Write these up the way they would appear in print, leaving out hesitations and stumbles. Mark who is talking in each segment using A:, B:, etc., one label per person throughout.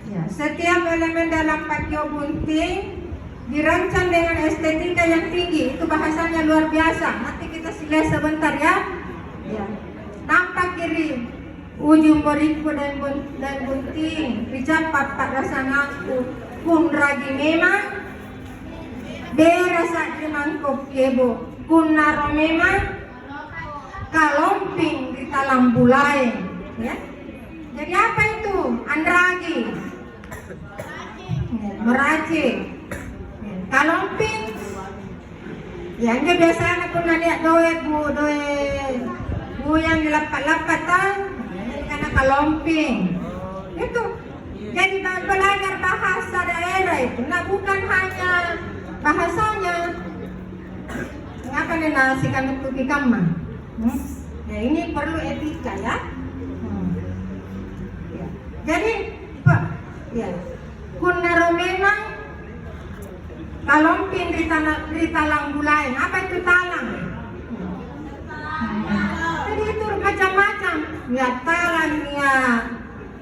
A: Ya, setiap elemen dalam Pakyo Bunting dirancang dengan estetika yang tinggi. Itu bahasanya luar biasa. Nanti kita lihat sebentar ya. Ya. Nampak kiri ujung boriku dan bunting dicapat pada sangaku kun ragi memang berasa di mangkok kebo kun naro memang kalomping di talam bulai ya. Jadi apa itu? Anragi meracik kalomping ya, ini biasanya pun lihat doe yang dilapat-lapatan karena kalomping itu. Jadi belajar bahasa daerah itu nah bukan hanya bahasanya. Kenapa nih nasikan untuk ikama? Ya ini perlu etika ya. Ya. Jadi ya kunaro memang kalomping di talang bulai. Apa itu talang? Jadi itu macam-macam. Ya talang,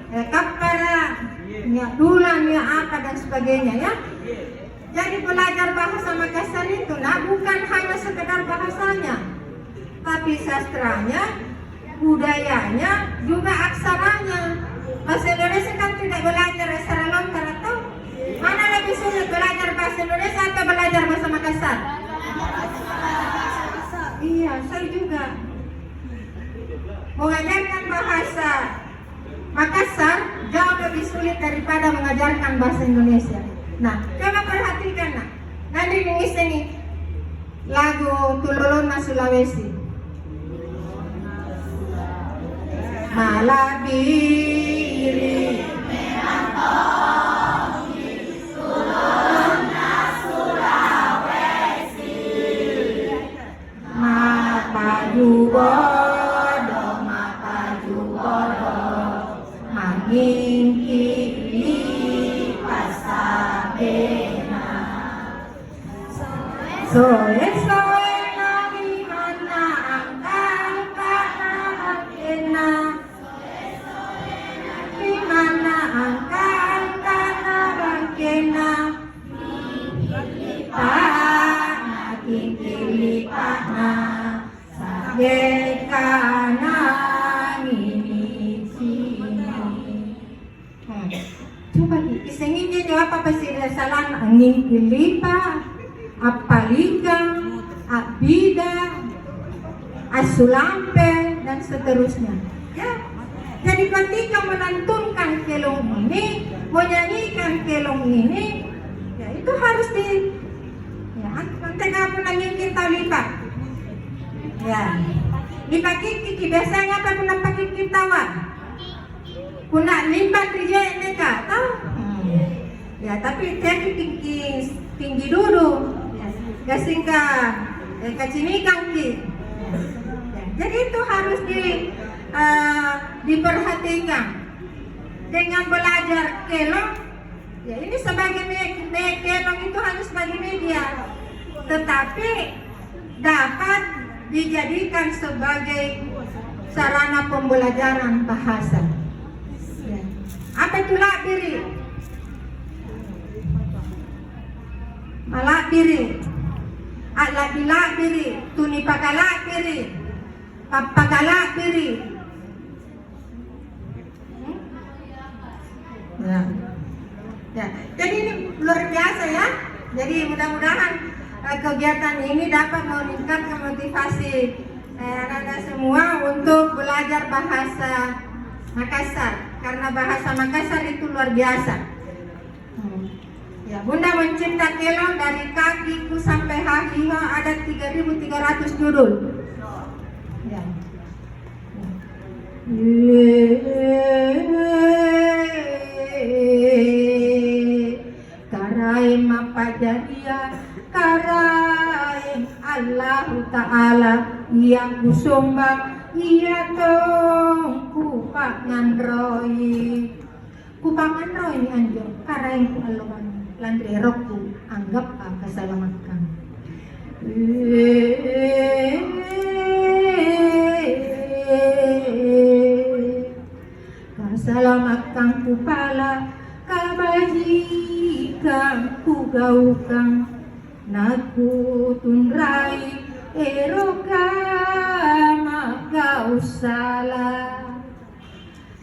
A: ya kapara, ya dulan, ya apa dan sebagainya ya. Jadi belajar bahasa Makassar itu nah bukan hanya sekedar bahasanya, tapi sastranya, budayanya, juga aksaranya. Bahasa Indonesia kan tidak belajar aksara lontar atau mana lebih sulit belajar bahasa Indonesia atau belajar bahasa Makassar? Iya, saya juga mengajarkan bahasa Makassar jauh lebih sulit daripada mengajarkan bahasa Indonesia. Nah, coba perhatikan nah. Nanti ini lagu Tulolona Sulawesi. Malabiri soe nami mana angkang kana hakena di mana angkang kana hakena kikilipana sage kana ini sini. Coba isengin niyo apa salah angin kilipa apaligang, abida, asulampe dan seterusnya. Ya. Jadi ketika melantunkan kelong ini, menyanyikan kelong ini, ya itu harus ya nanti kamu nangin kita lipat. Ya. Dipakiki biasanya apa pun pakiki tawa. Kuna lipat dia neka tahu. Ya tapi jadi tinggi dulu. Gasingka kacinikan ki. Jadi itu harus diperhatikan dengan belajar kelong. Ya ini sebagai kelong itu harus sebagai media, tetapi dapat dijadikan sebagai sarana pembelajaran bahasa. Ya. Apa itu lakbiri? Malakbiri. Alak diri, tuni pakalak diri, papakalak diri. Ya. Ya. Jadi ini luar biasa ya. Jadi mudah-mudahan kegiatan ini dapat meningkatkan motivasi anak-anak semua untuk belajar bahasa Makassar karena bahasa Makassar itu luar biasa. Ya, Bunda mencipta kelong dari kakiku sampai hakinya ada 3.300 judul. Ya. Karaim apa jadiya, karaim Allah Ta'ala yang kusumba iya tong kupangan roy. Kupangan roy ini anjo, karaim ku aluan. Landri rokku anggap kesalamatkan. Kesalamatkan kupala kabajikan ku gaukang naku tunrai eroka magau salah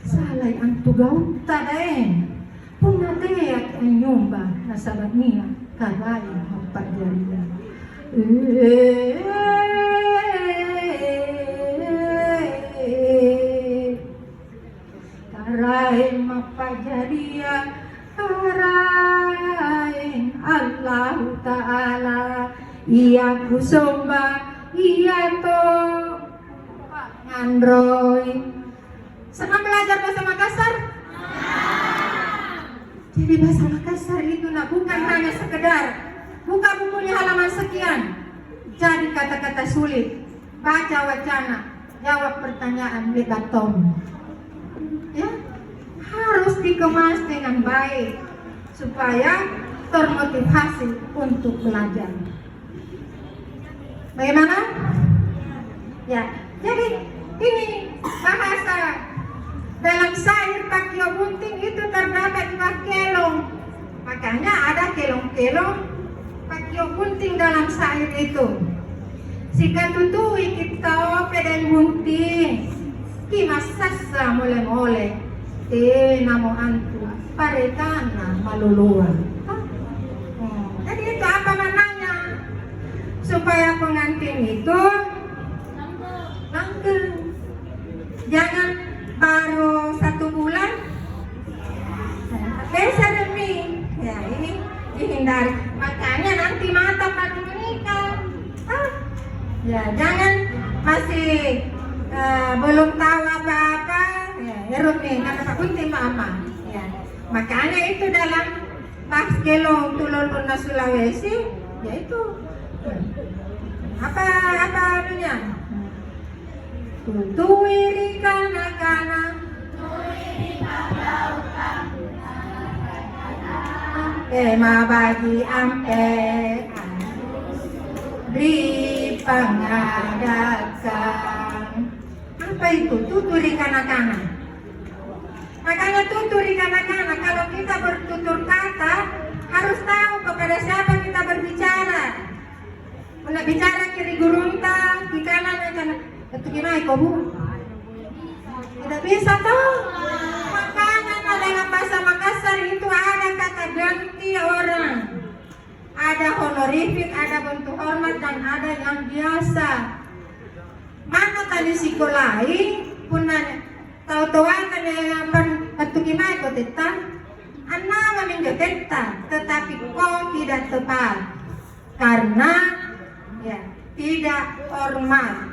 A: salay ang tugaw tadaen punateak ang nyumba nasabat niya kalayan magpagdariya karain magpagdariya karain Allah Ta'ala iya kusomba iya to Android. Senang belajar bahasa Makassar? Jadi bahasa Makassar itu bukan hanya sekedar buka bukunya halaman sekian jadi kata-kata sulit, baca wacana, jawab pertanyaan lebatom. Ya, harus dikemas dengan baik supaya termotivasi untuk belajar. Bagaimana? Ya, jadi ini bahasa dalam syair Pakio Bunting itu terdapat 2 kelong. Makanya ada kelong-kelong Pakio Bunting dalam syair itu. Sika tutui kita pedang bunting kimasasa mole-mole namo antu paretana maluluan. Jadi itu apa mananya? Supaya pengantin itu langgeng. Jangan baru 1 bulan bisa demi ya ini dihindari. Makanya nanti mata baru menikah. Ya jangan masih belum tahu apa-apa ya nih karena Pak Kunti mama ya. Makanya itu dalam Pas Kelong Tulon Unda Sulawesi yaitu apa anunya tutuiri kana mabagi ampe di pengadakan apa itu tuturi kana-kana. Makanya tuturi kana-kana kalau kita bertutur kata harus tahu kepada siapa kita berbicara. Nak bicara kiri gurunta, di kanan kanan. Itu gimana kau bu? Tidak bisa tahu. Makanya dalam bahasa Makassar itu ada kata ganti orang. Ada honorific, ada bentuk hormat dan ada yang biasa. Mana tadi sikolai punan tahu-tahuan yang itu gimana kau tetap? Anak kami tetap, tetapi kau tidak tepat karena ya tidak hormat.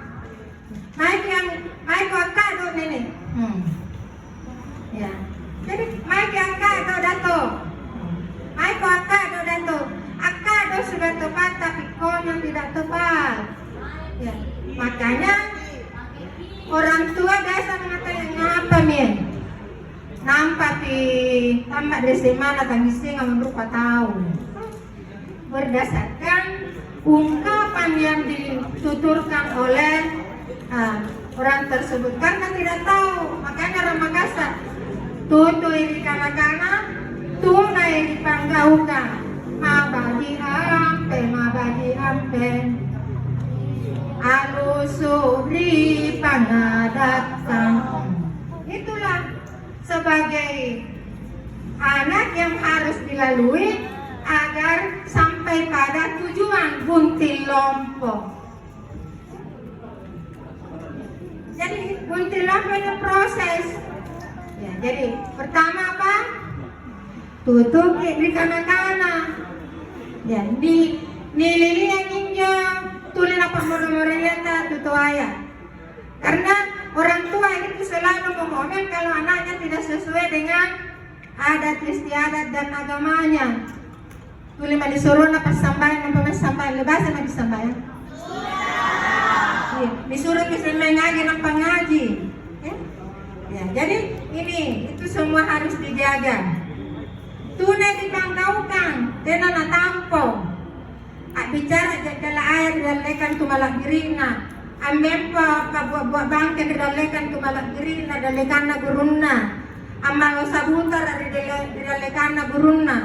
A: Maik akado nenek. Ya. Jadi maik akado dato. Maik akado dato. Akado sudah tepat tapi konya tidak tepat. Ya. Makanya orang tua biasa mengatakan ngapa min? Nampak di tamat dari mana kami singa merupa tahu. Berdasarkan ungkapan yang dituturkan oleh orang tersebut karena tidak tahu. Makanya orang Makassar tutu ini kana-kana tuna ini panggaukan mabagi ampe alusuri pangadatan. Itulah sebagai anak yang harus dilalui agar sampai pada tujuan buntil lompo. Jadi buntil lompo itu proses. Ya, jadi pertama apa? Tutup di kana-kana. Ya, di nilili yang injo tulen apa moro-moriyata tutu ayah. Karena orang tua itu selalu mengomel kalau anaknya tidak sesuai dengan adat istiadat dan agamanya. Tuli disuruh na pasambayan ng pamasambayan. Libasan na pasambayan? Ya, disuruh bisa mengaji ng pangaji. Ya, jadi ini itu semua harus dijaga. Tunai dipanggaukan, tena natampo. Bicara jala air didalekan tumalak girina. Amempa kabuat-buat bangke didalekan tumalak girina, dalekan na gurunna. amal sabuta dari dilekana burunna.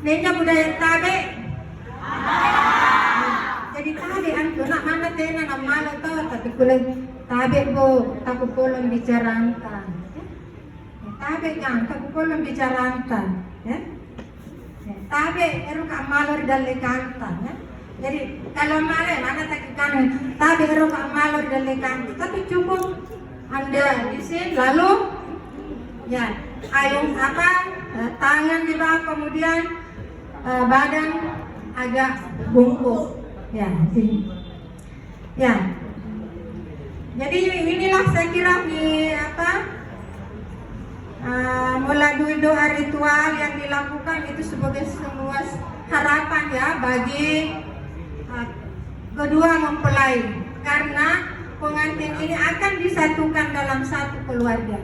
A: Nenya budaya tabe. Jadi tabe antu nak mana tena nak malu tahu tapi kulen tabe bo taku kolon bicarantan. Tabe kan taku kolon bicarantan. Ya. Tabe eru ka malor dalekantan. Ya. Jadi kalau mana tak kan tabe eru ka malor dalekantan. Tapi cukup Anda di sini lalu ya ayung apa tangan di bawah kemudian badan agak bungkuk ya sini ya. Jadi inilah saya kira di apa melalui doa ritual yang dilakukan itu sebagai semua harapan ya bagi kedua mempelai karena pengantin ini akan disatukan dalam satu keluarga.